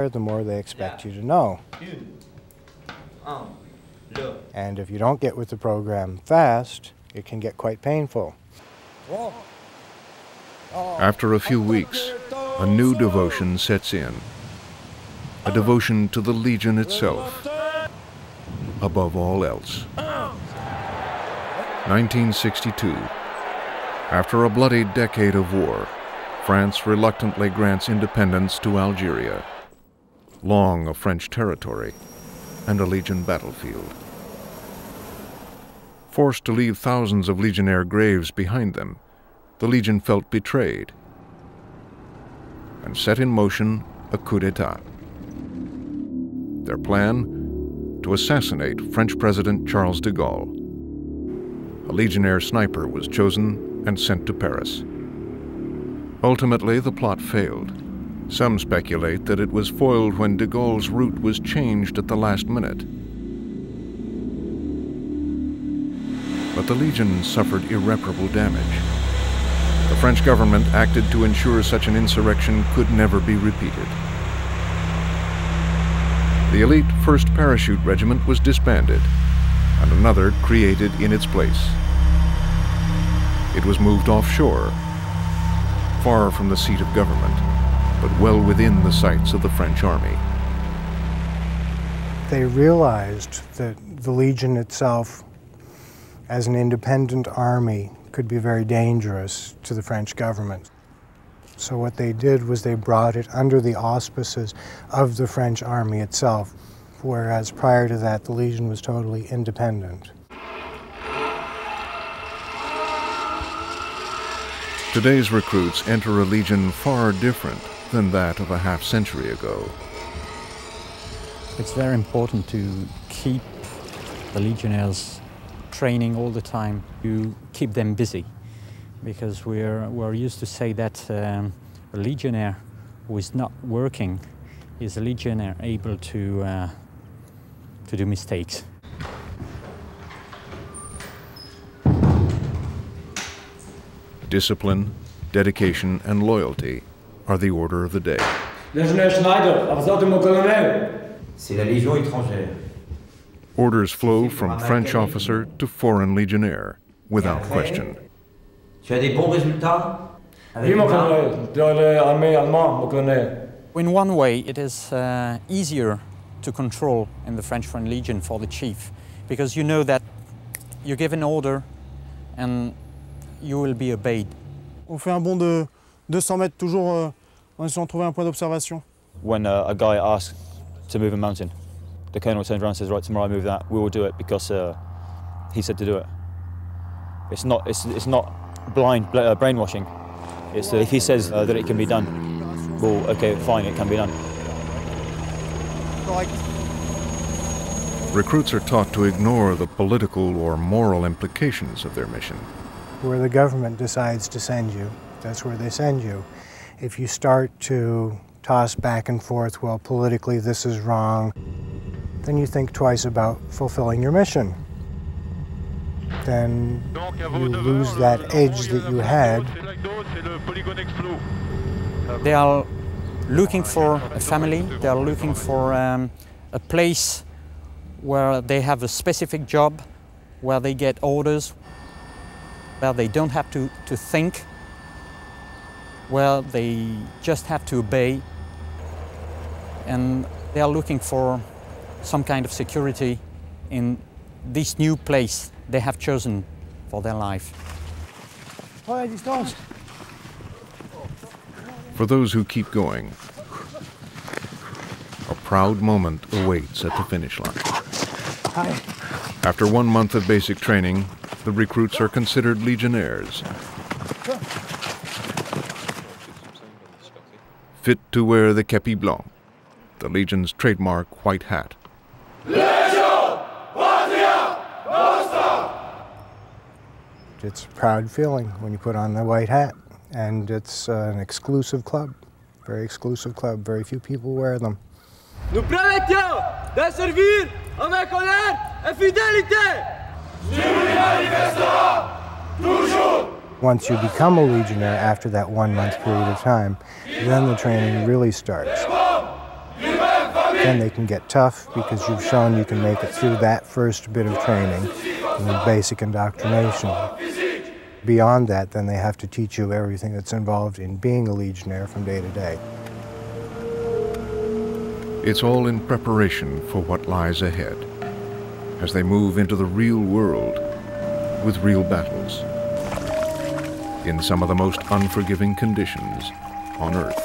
the more they expect you to know. And if you don't get with the program fast, it can get quite painful. After a few weeks, a new devotion sets in. A devotion to the Legion itself, above all else. 1962. After a bloody decade of war, France reluctantly grants independence to Algeria, long a French territory and a Legion battlefield. Forced to leave thousands of Legionnaire graves behind them, the Legion felt betrayed and set in motion a coup d'etat. Their plan? To assassinate French President Charles de Gaulle. A Legionnaire sniper was chosen and sent to Paris. Ultimately, the plot failed. Some speculate that it was foiled when de Gaulle's route was changed at the last minute. But the Legion suffered irreparable damage. The French government acted to ensure such an insurrection could never be repeated. The elite 1st Parachute Regiment was disbanded, and another created in its place. It was moved offshore, far from the seat of government, but well within the sights of the French army. They realized that the Legion itself, as an independent army, could be very dangerous to the French government. So what they did was they brought it under the auspices of the French army itself, whereas prior to that, the Legion was totally independent. Today's recruits enter a Legion far different than that of a half-century ago. It's very important to keep the Legionnaires training all the time, to keep them busy. Because we're used to say that a Legionnaire who is not working is a Legionnaire able to do mistakes. Discipline, dedication, and loyalty are the order of the day. C'est la Légion étrangère. Orders flow from French officer to foreign Legionnaire without question. Tu as des bons résultats? In one way, it is easier to control in the French Foreign Legion for the chief, because you know that you give an order and you will be obeyed. On fait un bond de 200 mètres toujours en essayant de trouver un point d'observation. When a guy asks to move a mountain, the colonel turns around and says, right, tomorrow I move that, we will do it because he said to do it. It's not blind brainwashing. It's if he says that it can be done, well, okay, fine, it can be done. Recruits are taught to ignore the political or moral implications of their mission. Where the government decides to send you, that's where they send you. If you start to toss back and forth, well, politically this is wrong, then you think twice about fulfilling your mission. Then you lose that edge that you had. They are looking for a family, they are looking for a place where they have a specific job, where they get orders, where they don't have to think, where they just have to obey. And they are looking for some kind of security in this new place they have chosen for their life. For those who keep going, a proud moment awaits at the finish line. After 1 month of basic training, the recruits are considered Legionnaires, fit to wear the képi blanc, the Legion's trademark white hat. It's a proud feeling when you put on the white hat, and it's an exclusive club, very exclusive club. Very few people wear them. Nous promettons de servir avec honneur et fidélité. Once you become a Legionnaire after that 1 month period of time, then the training really starts. Then they can get tough because you've shown you can make it through that first bit of training and the basic indoctrination. Beyond that, then they have to teach you everything that's involved in being a legionnaire from day to day. It's all in preparation for what lies ahead as they move into the real world with real battles in some of the most unforgiving conditions on Earth.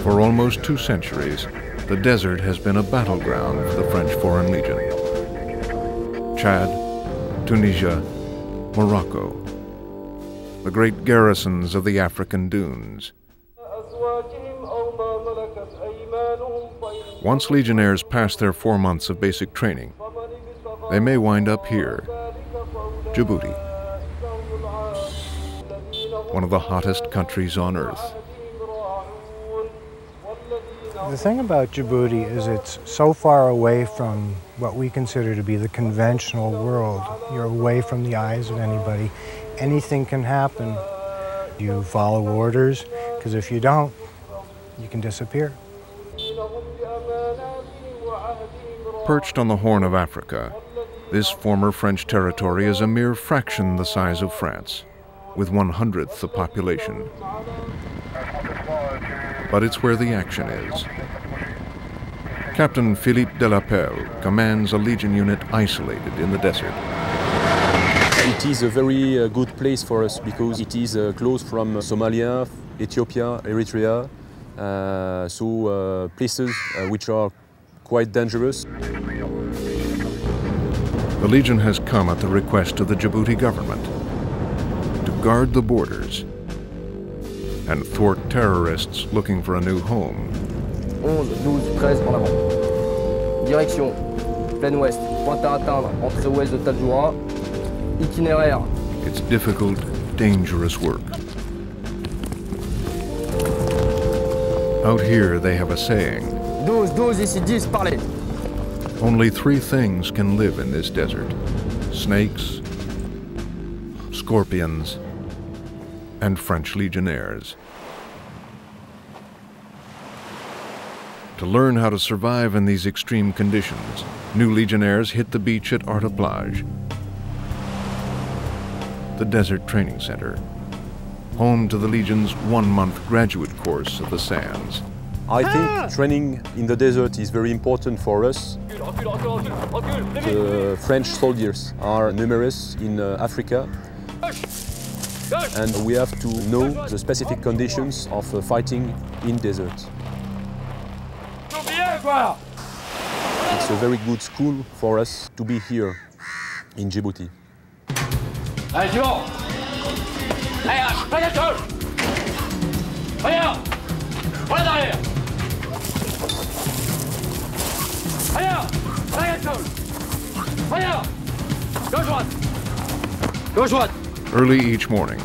For almost 2 centuries, the desert has been a battleground for the French Foreign Legion. Chad, Tunisia, Morocco, the great garrisons of the African dunes. Once legionnaires pass their 4 months of basic training, they may wind up here, Djibouti, one of the hottest countries on Earth. The thing about Djibouti is it's so far away from what we consider to be the conventional world. You're away from the eyes of anybody. Anything can happen. You follow orders, because if you don't, you can disappear. Perched on the Horn of Africa, this former French territory is a mere fraction the size of France, with 1/100th the population. But it's where the action is. Captain Philippe Delapelle commands a Legion unit isolated in the desert. It is a very good place for us because it is close from Somalia, Ethiopia, Eritrea, places which are quite dangerous. The Legion has come at the request of the Djibouti government to guard the borders and thwart terrorists looking for a new home. 11, 12, 13 en avant. Direction, plein ouest, pointe à atteindre, entrée ouest de Tadjoura. Itinéraire. It's difficult, dangerous work. Out here they have a saying. 12, 12, ici 10, parlez. Only 3 things can live in this desert: snakes, scorpions, and French legionnaires. To learn how to survive in these extreme conditions, new legionnaires hit the beach at Arta Plage, the desert training center, home to the Legion's 1-month graduate course of the sands. I think training in the desert is very important for us. The French soldiers are numerous in Africa, and we have to know the specific conditions of fighting in desert. It's a very good school for us to be here in Djibouti. Allez, suivant. Allez, pas d'école. Rien. Voilà derrière. Rien. Pas d'école. Rien. Gauche droite. Gauche droite. Early each morning,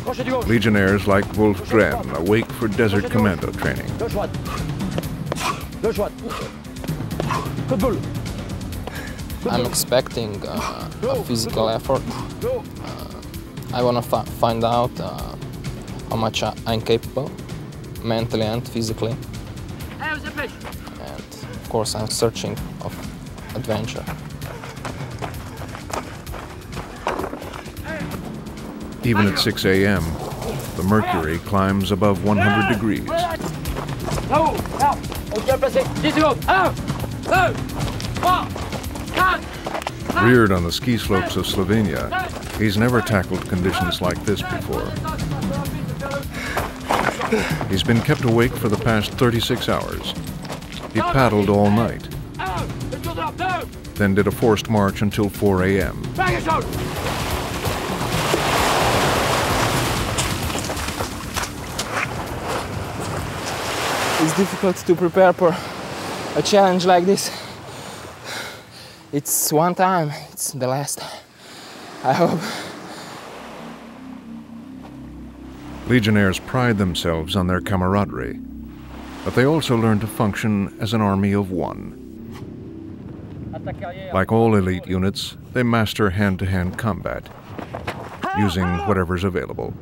legionnaires like Wolf Dren awake for desert commando training. Gauche droite. Gauche droite. Coup de boule. I'm expecting a physical effort. I want to find out how much I'm capable, mentally and physically. And of course I'm searching of adventure. Even at 6 a.m., the mercury climbs above 100 degrees. Reared on the ski slopes of Slovenia, he's never tackled conditions like this before. He's been kept awake for the past 36 hours. He paddled all night, then did a forced march until 4 a.m. It's difficult to prepare for a challenge like this. It's one time, it's the last, I hope. Legionnaires pride themselves on their camaraderie, but they also learn to function as an army of one. Like all elite units, they master hand-to-hand combat, using whatever's available.